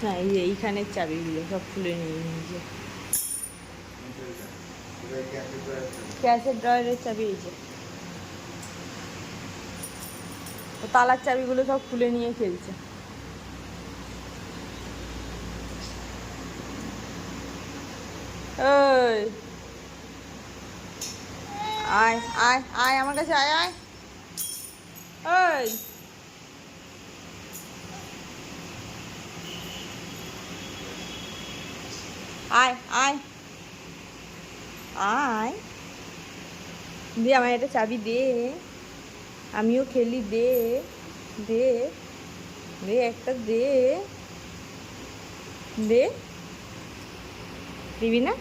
হ্যাঁ, এই যে এইখানের চাবিগুলো সব খুলে নিয়ে নিয়েছে। গ্যাসের ড্রয়ারের চাবি এই যে, ও তালার চাবিগুলো সব খুলে নিয়ে খেলছে। ওই আয় আয় আয় আমার কাছে আয় আয়। ওই আয় আয় আয়, দে আমার একটা চাবি দে, আমিও খেলি, দে দে দে একটা দে, দে, দিবি না?